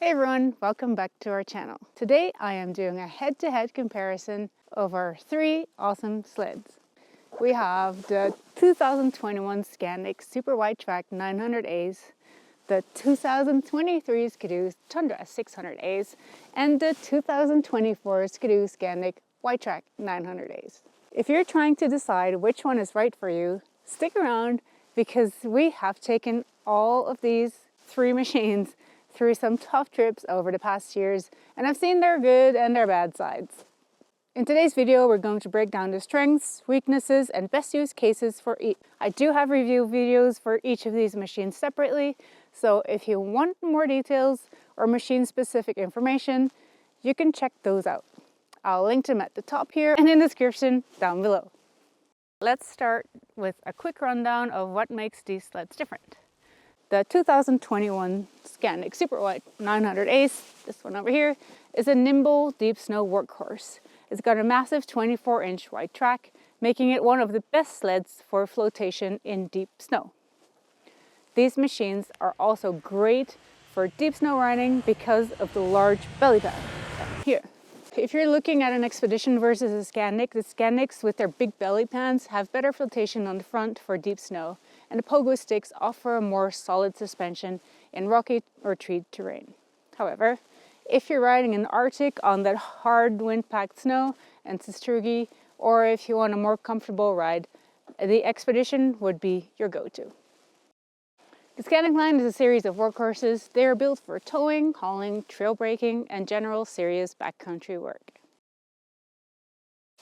Hey everyone, welcome back to our channel. Today I am doing a head-to-head comparison of our three awesome sleds. We have the 2021 Skandic Super Wide Track 900As, the 2023 Skidoo Tundra 600As, and the 2024 Skidoo Skandic Wide Track 900As. If you're trying to decide which one is right for you, stick around because we have taken all of these three machines through some tough trips over the past years, and I've seen their good and their bad sides. In today's video, we're going to break down the strengths, weaknesses, and best use cases for each. I do have review videos for each of these machines separately, so if you want more details or machine-specific information, you can check those out. I'll link them at the top here and in the description down below. Let's start with a quick rundown of what makes these sleds different. The 2021 Skandic Super Wide 900As, this one over here, is a nimble, deep snow workhorse. It's got a massive 24-inch wide track, making it one of the best sleds for flotation in deep snow. These machines are also great for deep snow riding because of the large belly pad here. If you're looking at an expedition versus a Skandic, the Skandics with their big belly pads have better flotation on the front for deep snow, and the pogo sticks offer a more solid suspension in rocky or treed terrain. However, if you're riding in the Arctic on that hard wind-packed snow and sastrugi, or if you want a more comfortable ride, the Expedition would be your go-to. The Skandic line is a series of workhorses. They are built for towing, hauling, trail braking, and general serious backcountry work.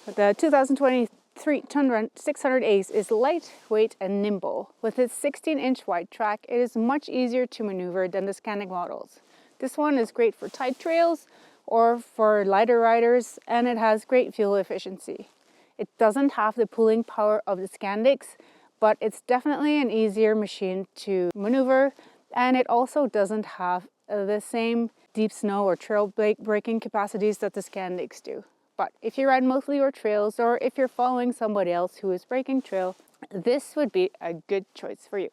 The 2023 Tundra 600As is lightweight and nimble. With its 16-inch wide track, it is much easier to maneuver than the Skandic models. This one is great for tight trails or for lighter riders, and it has great fuel efficiency. It doesn't have the pulling power of the Skandics, but it's definitely an easier machine to maneuver, and it also doesn't have the same deep snow or trail braking capacities that the Skandics do. But if you ride mostly your trails, or if you're following somebody else who is breaking trail, this would be a good choice for you.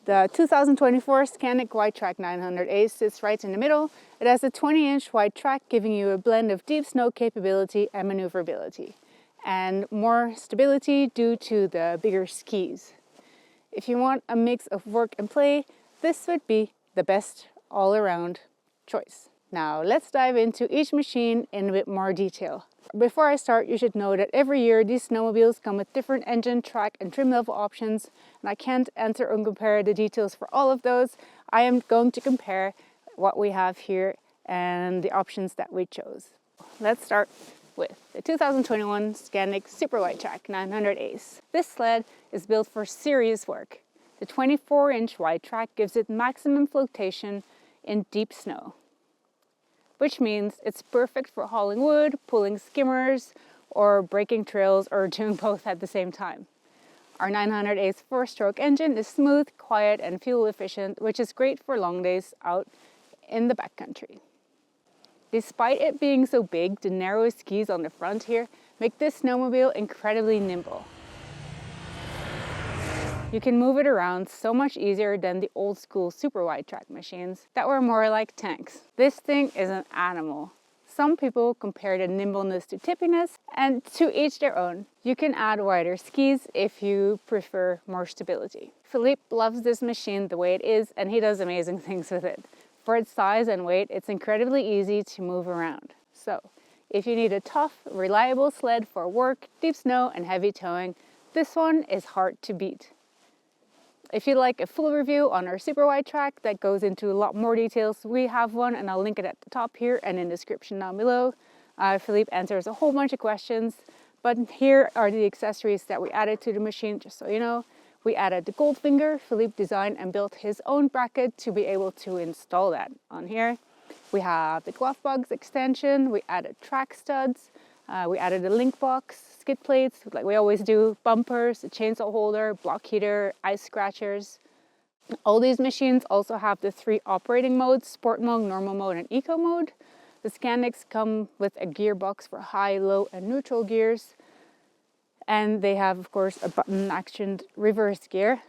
The 2024 Skandic Wide Track 900A sits right in the middle. It has a 20-inch wide track, giving you a blend of deep snow capability and maneuverability, and more stability due to the bigger skis. If you want a mix of work and play, this would be the best all-around choice. Now let's dive into each machine in a bit more detail. Before I start, you should know that every year these snowmobiles come with different engine, track, and trim level options, and I can't answer and compare the details for all of those. I am going to compare what we have here and the options that we chose. Let's start with the 2021 Skandic Super Wide Track 900As. This sled is built for serious work. The 24-inch wide track gives it maximum flotation in deep snow, which means it's perfect for hauling wood, pulling skimmers, or breaking trails, or doing both at the same time. Our 900A's 4-stroke engine is smooth, quiet, and fuel efficient, which is great for long days out in the backcountry. Despite it being so big, the narrow skis on the front here make this snowmobile incredibly nimble. You can move it around so much easier than the old school super wide track machines that were more like tanks. This thing is an animal. Some people compare the nimbleness to tippiness, and to each their own. You can add wider skis if you prefer more stability. Philippe loves this machine the way it is, and he does amazing things with it. For its size and weight, it's incredibly easy to move around. So, if you need a tough, reliable sled for work, deep snow, and heavy towing, this one is hard to beat. If you'd like a full review on our super wide track that goes into a lot more details, we have one, and I'll link it at the top here and in the description down below. Philippe answers a whole bunch of questions, but here are the accessories that we added to the machine, just so you know. We added the gold finger. Philippe designed and built his own bracket to be able to install that on here. We have the glove box extension. We added track studs. We added a link box, skid plates, like we always do, bumpers, a chainsaw holder, block heater, ice scratchers. All these machines also have the 3 operating modes: sport mode, normal mode, and eco mode. The Skandics come with a gearbox for high, low, and neutral gears. And they have, of course, a button-actioned reverse gear.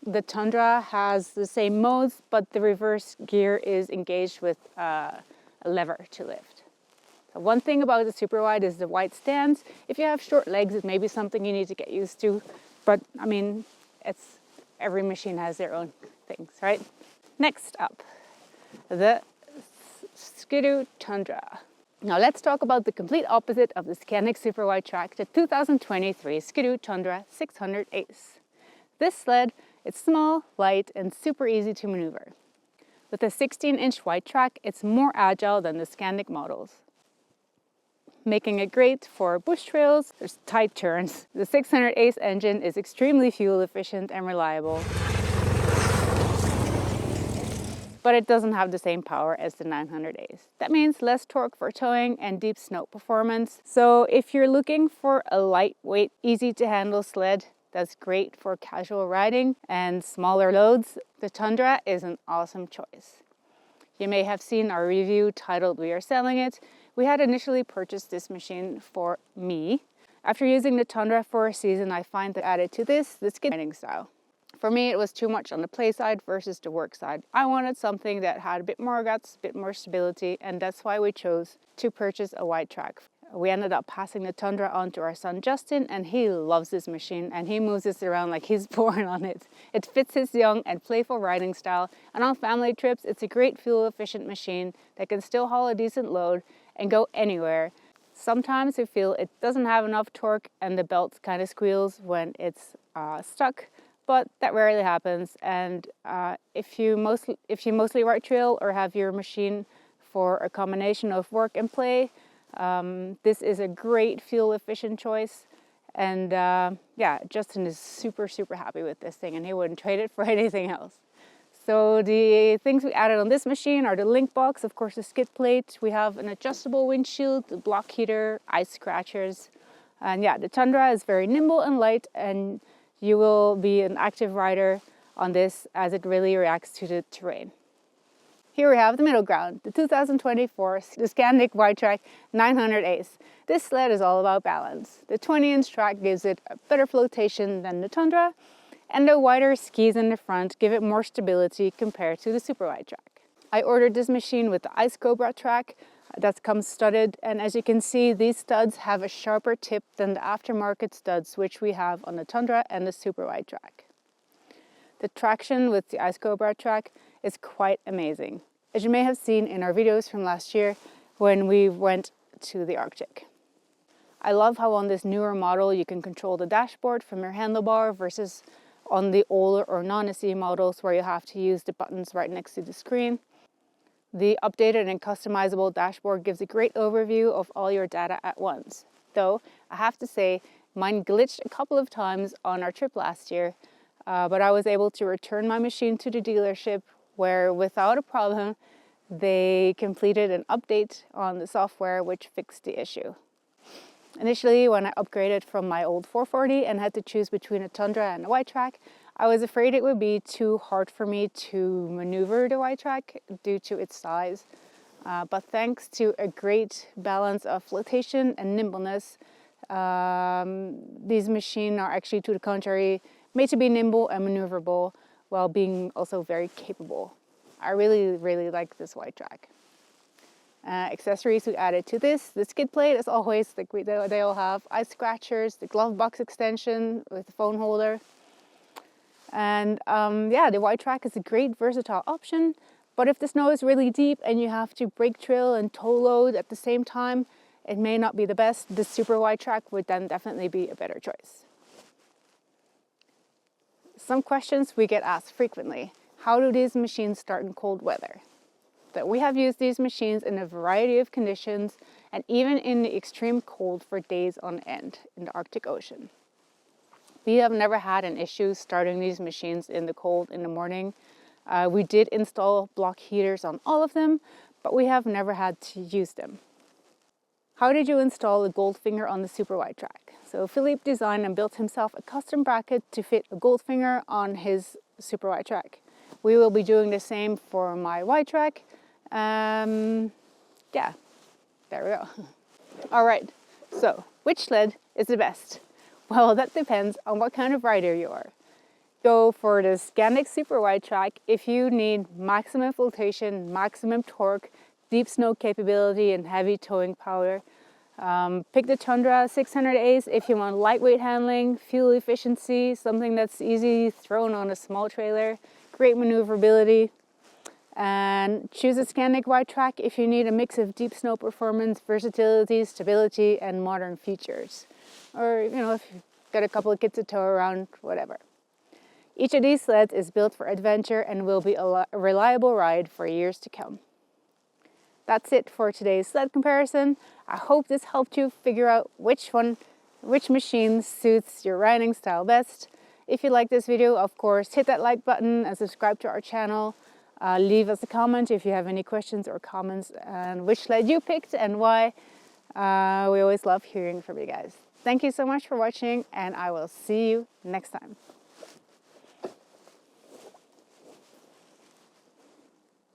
The Tundra has the same modes, but the reverse gear is engaged with a lever to lift. So one thing about the Super Wide is the wide stance. If you have short legs, it may be something you need to get used to, but I mean, every machine has their own things, right? Next up, the Skidoo Tundra. Now let's talk about the complete opposite of the Skandic Super Wide Track, the 2023 Skidoo Tundra 600 Ace. This sled, it's small, light, and super easy to maneuver. With a 16-inch wide track, it's more agile than the Skandic models, making it great for bush trails. There's tight turns. The 600 Ace engine is extremely fuel efficient and reliable, but it doesn't have the same power as the 900 Ace. That means less torque for towing and deep snow performance. So if you're looking for a lightweight, easy to handle sled that's great for casual riding and smaller loads, the Tundra is an awesome choice. You may have seen our review titled "We Are Selling It." We had initially purchased this machine for me. After using the Tundra for a season, I find that added to this, the skid riding style. For me, it was too much on the play side versus the work side. I wanted something that had a bit more guts, a bit more stability, and that's why we chose to purchase a wide track. We ended up passing the Tundra on to our son Justin, and he loves this machine and he moves this around like he's born on it. It fits his young and playful riding style, and on family trips, it's a great fuel efficient machine that can still haul a decent load and go anywhere. Sometimes we feel it doesn't have enough torque and the belt kind of squeals when it's stuck, but that rarely happens. And if you mostly ride trail or have your machine for a combination of work and play, this is a great fuel efficient choice. And yeah, Justin is super happy with this thing and he wouldn't trade it for anything else. So the things we added on this machine are the link box, of course the skid plate, we have an adjustable windshield, the block heater, ice scratchers, and yeah, the Tundra is very nimble and light, and you will be an active rider on this as it really reacts to the terrain. Here we have the middle ground, the 2024 the Skandic Wide Track 900 Ace. This sled is all about balance. The 20-inch track gives it a better flotation than the Tundra, and the wider skis in the front give it more stability compared to the Super Wide Track. I ordered this machine with the Ice Cobra track that comes studded, and as you can see, these studs have a sharper tip than the aftermarket studs which we have on the Tundra and the Super Wide Track. The traction with the Ice Cobra track is quite amazing, as you may have seen in our videos from last year when we went to the Arctic. I love how on this newer model you can control the dashboard from your handlebar versus on the older or non-SE models where you have to use the buttons right next to the screen. The updated and customizable dashboard gives a great overview of all your data at once. Though, I have to say, mine glitched a couple of times on our trip last year, but I was able to return my machine to the dealership where, without a problem, they completed an update on the software which fixed the issue. Initially, when I upgraded from my old 440 and had to choose between a Tundra and a wide track, I was afraid it would be too hard for me to maneuver the wide track due to its size. But thanks to a great balance of flotation and nimbleness, these machines are actually, to the contrary, made to be nimble and maneuverable while being also very capable. I really like this wide track. Accessories we added to this, the skid plate as always, like they all have, ice scratchers, the glove box extension with the phone holder. And yeah, the wide track is a great versatile option, but if the snow is really deep and you have to brake trail and tow load at the same time, it may not be the best. The Super Wide Track would then definitely be a better choice. Some questions we get asked frequently. How do these machines start in cold weather? That we have used these machines in a variety of conditions and even in the extreme cold for days on end in the Arctic Ocean. We have never had an issue starting these machines in the cold in the morning. We did install block heaters on all of them, but we have never had to use them. How did you install a Goldfinger on the Super Wide Track? So Philippe designed and built himself a custom bracket to fit a Goldfinger on his Super Wide Track. We will be doing the same for my wide track. Yeah, there we go. All right, so which sled is the best? Well, that depends on what kind of rider you are. go for the Skandic Super Wide Track if you need maximum flotation, maximum torque, deep snow capability and heavy towing power. Pick the Tundra 600 Ace if you want lightweight handling, fuel efficiency, something that's easy thrown on a small trailer, great maneuverability. And choose a Skandic Wide Track if you need a mix of deep snow performance, versatility, stability, and modern features. Or, you know, if you've got a couple of kids to tow around, whatever. Each of these sleds is built for adventure and will be a reliable ride for years to come. That's it for today's sled comparison. I hope this helped you figure out which machine suits your riding style best. If you like this video, of course, hit that like button and subscribe to our channel. Leave us a comment if you have any questions or comments on which sled you picked and why. We always love hearing from you guys. Thank you so much for watching, and I will see you next time.